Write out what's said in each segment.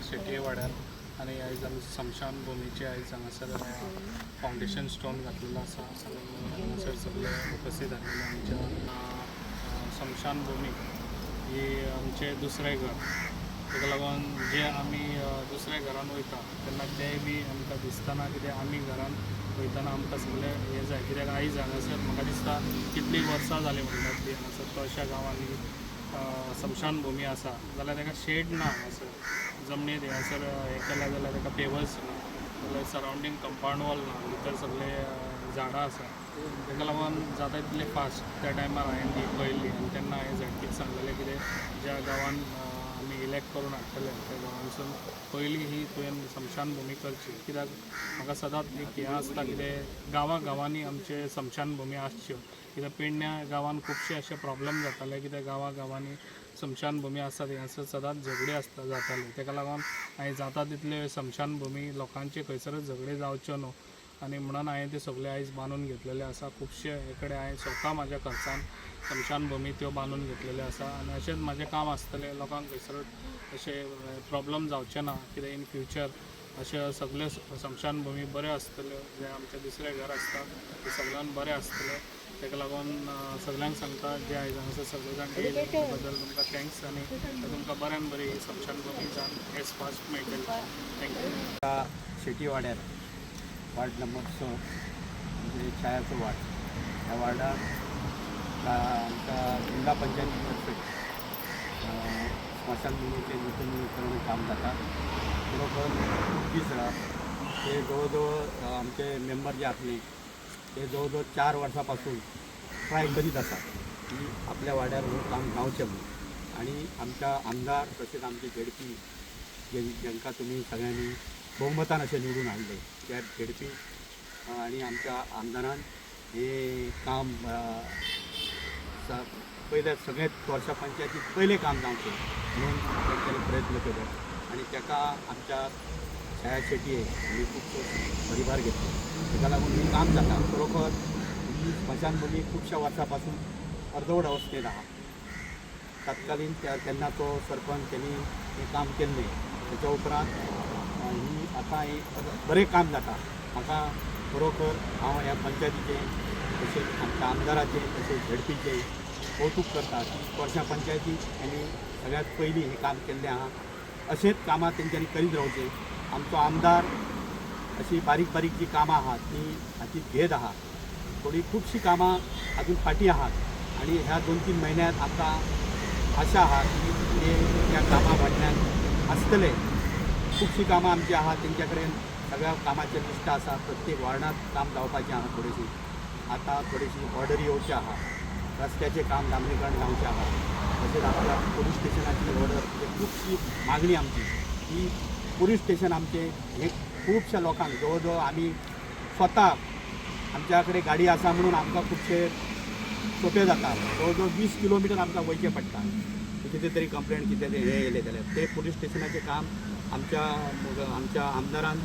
शेटये वाड्यार आणि आयज आमी स्मशान भुमीचे आयज हांगासर फावंडेशन स्टोन घातलेलो आसा आणि हांगासर सगळे उपस्थित आशिल्ले आमच्या स्मशान भूमी ही आमचें दुसरें घर. ताका लागून जे आमी दुसऱ्या घरान वयता तेन्ना तेंय बी आमकां दिसतना कितें आमी घरान वयताना आमकां सगळें हें जाय. कित्याक आयज हांगासर म्हाका दिसता कितलीं वर्सां जालीं म्हणटात ती हांगासर अशा गांवांनी स्मशान भुमी आसा जाल्यार ताका शेड ना हांगासर जमनीर हांगासर हें केल्या जाल्यार ताका पेवर्स ना जाल्यार सरावंडींग कंपाउंड वॉल ना भितर सगळे झाडां आसा. ताका लागून जाता तितलें फास्ट त्या टायमार हांवें ती पळयल्ली आनी तेन्ना हांवें झडपीक सांगलेलें कितें ज्या गांवान आमी इलेक्ट करून हाडटले त्या गांवांसून पयलीं ही तुवें स्मशान भुमी करची. कित्याक म्हाका सदांच एक हें आसता कितें गांवांनी आमचे स्मशान भुमी आसच्यो. कित्याक पेडण्या गांवान खुबशे अशे प्रॉब्लेम जाताले कित्याक गांवांनी स्मशान भुमी आसता हांगासर सदांच झगडे जाताले. ताका लागून हांवें जाता तितले स्मशान भुमी लोकांचे खंयसरच झगडे जावच्यो न्हू आनी म्हणून हांवें ते सगळे आयज बांदून घेतलेले आसा. खुबशे हे कडेन हांवें स्वता म्हाज्या खर्चान स्मशान भुमी त्यो बांदून घेतलेले आसा आनी अशेंच म्हाजें काम आसतलें लोकांक खंयसरच अशे प्रॉब्लेम जावचे ना. कित्याक इन फ्युचर अशे सगळे स्मशान भुमी बरे आसतल्यो जे आमचे दुसरे घर आसता ते सगळ्यांक बरें आसतलें. ताका लागून सगळ्यांक सांगता जे आयज हांगासर सगळे जाण येयले त्या बद्दल तुमकां थँक्स आनी तुमकां बऱ्यान बरी स्मशान भुमी जावन एज फास्ट मेळटली. थँक्यू. शेटी वाड्यार वार्ड नंबर 6 म्हणजे छायाचो वार्ड. ह्या वार्डात आमच्या जिल्हा पंचायतीतर्फे स्मशानभूमीचे नूतनीकरण काम जाता. बरोबर खूप दीस जाला ते जवळजवळ आमचे मेंबर जे आसले ते जवळजवळ 4 वर्सां ट्राय करीत आसा की आपल्या वाड्यार हे काम जावचें म्हणून. आणि आमच्या आमदार तसेच आमचे झेडपी जांकां तुमी सगळ्यांनी बहुमतान अशें निवडून हाडले त्या झेडपी आणि आमच्या आमदारान हे काम पयले सगळे वर्षा पंचायतीत पयलें काम जावचें म्हणून तेंच्यांनी प्रयत्न केलो आणि ताका आमच्या छाया शेटये आमी खूब परिभार घेतलो. ताका लागून हे काम जाता. खरोखर ही स्मशानभूमी खुबश्या वर्सां पासून अर्दवट अवस्थेंत आहा. तत्कालीन तेन्ना तो सरपंच त्यांनी हे काम केल्लें. त्याच्या उपरांत ही आतां बरें काम जाता. म्हाका खरोखर हांव ह्या पंचायतीचे तशेंच आमच्या आमदाराचे तशेंच झेडपीचे कौतुक करता की वर्षा पंचायतीक आनी सगळ्यात पयलीं हें काम केल्लें आहा. अशेंच कामां तेंच्यांनी करीत रावचें. आमचो आमदार अशी बारीक बारीक जी कामां आहात ती हातीत घेत आहा. थोडी खुबशीं कामां अजून फाटीं आहात आनी ह्या 2-3 म्हयन्यांत आमकां आशा आहा की ते त्या कामां फाटल्यान आसतले. खुबशीं कामां आमची आहात तेंच्या कडेन सगळ्या कामाचें लिस्ट आसा. प्रत्येक वार्डांत काम जावपाचें आहा. थोडीशी आतां थोडीशी ऑर्डर येवचे आहा. रस्त्याचें काम डांबरीकरण जावचें आहा. तशेंच आपल्या पोलीस स्टेशनाची ऑर्डर खुबशी मागणी आमची की पोलीस स्टेशन आमचें हे खुबश्या लोकांक जवळ आमी स्वता आमच्या कडेन गाडी आसा म्हणून आमकां खुबशे सोंपें जाता. जवळ 20 किलोमिटर आमकां वयचें पडटा. कितें तरी कंप्लेंट कितें तरी हें येलें जाल्यार ते पोलीस स्टेशनाचें काम आमच्या आमदारान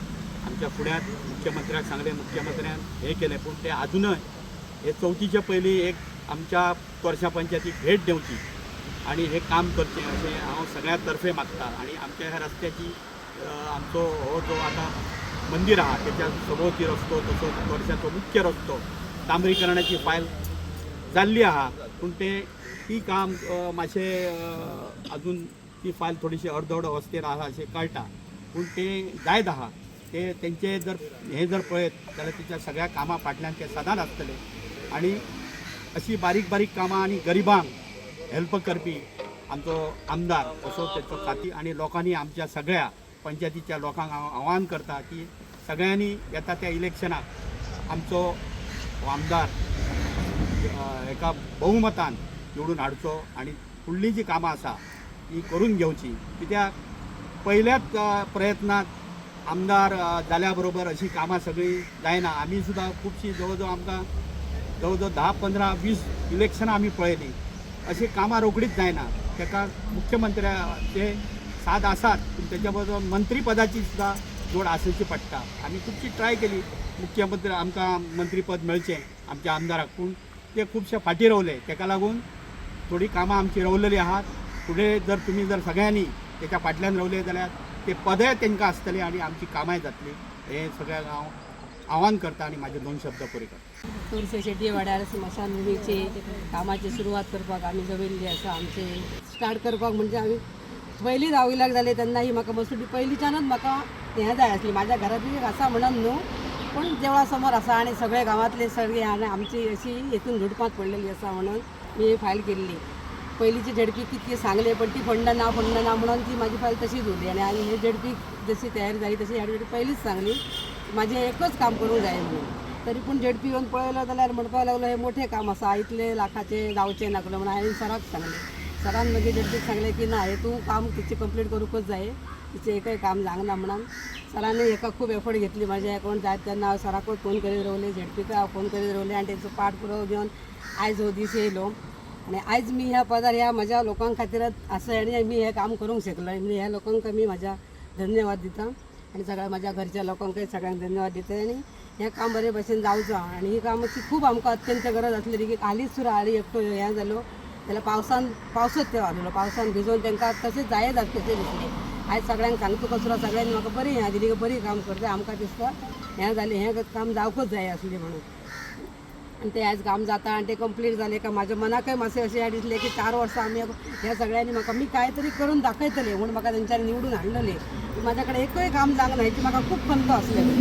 आमच्या फुड्यांत मुख्यमंत्र्याक सांगलें. मुख्यमंत्र्यान हें केलें पूण ते अजूनय हे चवथीच्या पयलीं एक आमच्या वर्षा पंचायतीक भेट दिवची आणि हे काम करचें अशें हांव सगळ्या तर्फे मागता. आणि आमच्या ह्या रस्त्याची आमचो हो जो आतां मंदिर आहा तेच्या सभोवती रस्तो तसोच वर्षाचो मुख्य रस्तो डांबरीकरणाची फायल जाल्ली आहा पूण ती काम मातशें अजून ती फायल थोडीशी अर्दवट अवस्थेर आहा अशें कळटा. पूण ते जायत आहा. ते तेंचे जर हें जर पळयत जाल्यार तेच्या सगळ्या कामां फाटल्यान ते सदांच आसतले. आणि अशी बारीक बारीक कामां आनी गरिबांक हेल्प करपी आमचो आमदार तसोच तेचो खाती. आणि लोकांनी आमच्या सगळ्या पंचायतीच्या लोकांक हांव आव्हान करता की सगळ्यांनी येता त्या इलेक्शनाक आमचो आमदार एका बहुमतान निवडून हाडचो आणि फुडलीं जी कामां आसा ती करून घेवची. कित्याक पयल्याच प्रयत्नात आमदार जाल्या बरोबर अशी कामां सगळीं जायना. आमी सुद्दां खुबशीं जवळ आमकां जवळ 10-15-20 इलेक्शनां आमी पळयलीं. अशी कामां रोखडीच जायना. ताका मुख्यमंत्र्याचे साथ आसात पूण तेच्या बरोबर मंत्री पदाची सुद्दां जोड आसची पडटा. आमी खुबशी ट्राय केली मुख्यमंत्री आमकां मंत्रीपद मेळचें आमच्या आमदाराक पूण ते खुबशे फाटीं रावले. ताका लागून थोडी कामां आमची रावलेली आहात. फुडें जर तुमी जर सगळ्यांनी तेच्या फाटल्यान रावले जाल्यार ते पदय तांकां आसतले आनी आमची कामाय जातली हे सगळ्यांक हांव आव्हान करता आनी म्हाजे 2 शब्द पुरे करता. तोरशे शेटये वाड्यार स्मशानभुमीचे कामाची सुरवात करपाक आमी जमिल्ली आसा. आमचे स्टार्ट करपाक म्हणजे आमी पयलीं 10वीक जाले तेन्ना ही म्हाका मसुडी पयलींच्यानच म्हाका हें जाय आसली. म्हाज्या घरांतली एक आसा म्हणून न्हू, पूण देवळा समोर आसा आनी सगळे गांवांतले सगळे आनी आमची अशी हेतून झुडपांत पडलेली आसा म्हणून मी ही फायल केल्ली. पयलींची झेडपी कितकी सांगले पण ती फंड ना म्हणून ती माझी फायल तशीच उरली आनी हे झेडपी जशी तयारी जाली तशी ह्या झेडपी पयलींच सांगली माझे एकच काम करूंक जाय म्हणून. तरी पूण झेडपी येवन पळयलो जाल्यार म्हणपाक लागलो हे मोठे काम आसा, इतले लाखाचे जावचे नाकलो म्हणून हांवें सराक सांगलें. सरान मागीर झेडपीक सांगलें की ना हे तूं काम तिचे कंप्लीट करूंकच जाय, तिचें एकय काम जावना म्हणून. सरांनी हेका खूब एफर्ट घेतली. म्हाजे अकाउंट जाय तेन्ना हांव सराकूच फोन करीत रावलें, झेडपीक हांव फोन करीत रावलें आनी तेंचो पाठपुरावो घेवन आयज हो दीस येयलो. आनी आयज मी ह्या पदार ह्या म्हज्या लोकां खातीरच आसा आनी मी हें काम करूंक शकलो. म्हणजे ह्या लोकांक मी म्हाज्या धन्यवाद दिता आनी सगळ्या म्हाज्या घरच्या लोकांकय सगळ्यांक धन्यवाद दिता. आनी हें काम बरे भशेन जावचो आनी ही कामाची खूब आमकां अत्यंत गरज आसलेली की हालींच सुद्दां हालीं एकटो हें जालो जाल्यार पावसच तें वाजलो. पावसान भिजोवन तांकां तशें जायच आसतशें दिसलें. आयज सगळ्यांक सांगता कसलो सगळ्यांनी म्हाका बरी हें दिली की बरी काम करता. आमकां दिसता हें जालें हें काम जावकूच जाय आसलें म्हणून. आनी तें आयज काम जाता आनी तें कंप्लीट जालें का म्हाज्या मनाकय मातशें अशें दिसलें की 4 वर्सां आमी ह्या सगळ्यांनी म्हाका मी काय तरी करून दाखयतलें म्हणून म्हाका तेंच्यांनी निवडून हाडलेलें. म्हाज्या कडेन एकय काम जावंक ना हेची म्हाका खूब खंत आसलेली.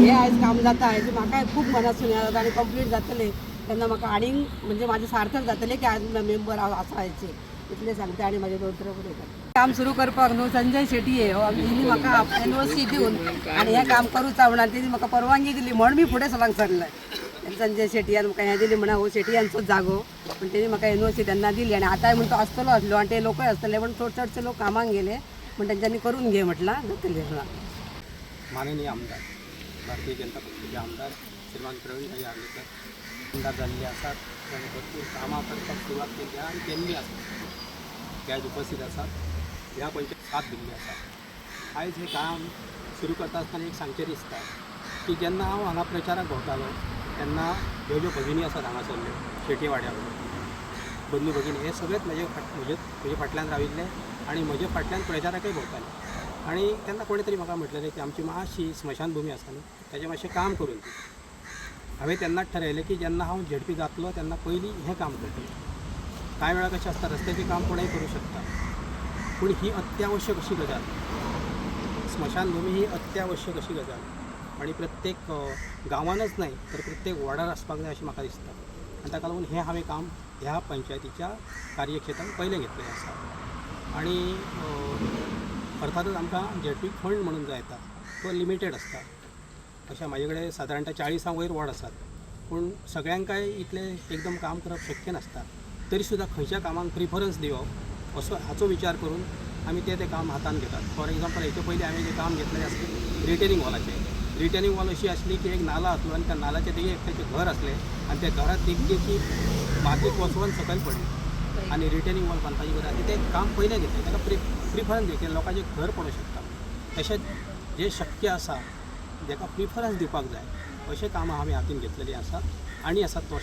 हें आयज काम जाता हेची म्हाकाय खूब मनासून हें जाता आनी कंप्लीट जातलें तेन्ना म्हाका आनीक म्हणजे म्हाजें सार्थक जातलें की आज मेंबर हांव आसा हेचे. इतलें सांगता आनी म्हाजें 2 पुरे करता. काम सुरू करपाक न्हू संजय शेटये हिनी म्हाका एनओसी दिवन आनी हें काम करूचा म्हणून तेणी म्हाका परवानगी दिली म्हणून मी फुडें चलांक सरलें. संजय शेटयान म्हाका हें दिली म्हणा हो शेटयांचोच जागो पण तेणी म्हाका एनओसी तेन्ना दिली आनी आतांय म्हणून तो आसतलो आसलो आनी ते लोकय आसतले पण चडशे लोक कामाक गेले पण तेंच्यांनी करून घे म्हटलां जातलें. माननीय आमदार भारतीय जनता पक्षाचे आमदार श्रीमान प्रवीण आर्लेकर आमदार जाल्ले आसात. तांणी भरपूर कामां करपाक सुरवात केली आनी केल्ली आसा. ते आयज उपस्थित आसात. ह्या पंचायत साथ दिल्ली आसा. आयज हें काम सुरू करता आसतना एक सांगचें दिसता की जेन्ना हांव हांगा प्रचाराक भोंवतालो तेन्ना ह्यो ज्यो भगिनी आसात हांगासरल्यो शेटयेवाड्या बंधू भगिनी हे सगळेच म्हजे फाटल्यान राविल्ले आनी म्हजे फाटल्यान प्रचाराकय भोंवताले. आनी तेन्ना कोणी तरी म्हाका म्हटलेलें की आमची मातशी स्मशानभुमी आसा न्ही तेजें मातशें काम करून दी. हांवें तेन्नाच थारायलें की जेन्ना हांव झेडपी जातलो तेन्ना पयलीं हें काम करतलें. कांय वेळा कशें आसता रस्त्याचें काम कोणूय करूं शकता पूण ही अत्यावश्यक अशी गजाल. स्मशानभुमी ही अत्यावश्यक अशी गजाल आनी प्रत्येक गांवानच न्हय तर प्रत्येक वार्डार आसपाक जाय अशें म्हाका दिसता. आनी ताका लागून हें हांवें काम ह्या पंचायतीच्या कार्यक्षेत्रांत पयलें घेतलेलें आसा. आनी अर्थातच आमकां झेडपी फंड म्हणून जो येता तो लिमिटेड आसता. अशें म्हाजे कडेन सादारणता 40 वयर वॉर्ड आसात पूण सगळ्यांकाय इतलें एकदम काम करप शक्य नासता. तरी सुद्दां खंयच्या कामाक प्रिफरन्स दिवप असो हाचो विचार करून आमी तें काम हातान घेतात. फॉर एग्जाम्पल हेचे पयलीं हांवें जें काम घेतलें आसलें रिटेनिंग वॉलाचें. रिटेनिंग वॉल अशी आसली की एक नाला आसलो आनी त्या नाल्याच्या देगेक एकट्याचें घर आसलें आनी त्या घरात देगेची मातीक वचोवन सकयल पडली आनी रिटेनिंग वॉल बांदपाची गरज आसली. तें काम पयलें घेतलें ताका प्रिफरन्स दिवचें लोकांचें घर पडूंक शकता. तशेंच जें शक्य आसा जेका प्रिफरन्स दिवपाक जाय अशें कामां हांवें हातीन घेतलेलीं आसात आनी आसात.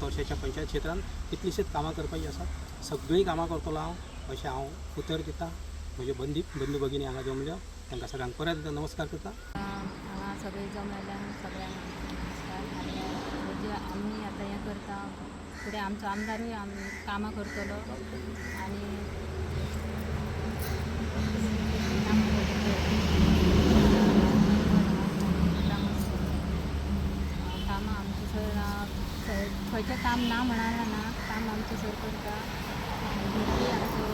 तोरशेच्या पंचायत क्षेत्रांत कितलीशीच कामां करपाची आसात. सगळीं कामां करतलो हांव अशें हांव उतर दितां. म्हज्यो बंधू भगिनी हांगा जमल्यो तांकां सगळ्यांक परत नमस्कार करता. हांगा सगळे जमलेल्यान सगळ्यांक नमस्कार. आनी जे आमी आतां हें करता फुडें आमचो आमदारूय आमी कामां करतलो आनी कामां आमचें सर खंयचें काम ना म्हणना ना काम आमचें सर करता. आमचो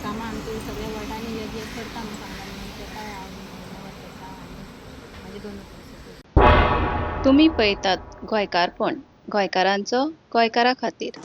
कामां आमचे सगळ्या वार्डांनी जे करता म्हणून सांगता तेका हांव धन्यवाद करता आनी म्हाजे 2 तुम्ही पळयतात गोंयकारपण गोंयकारांचो गोंयकारा खातीर.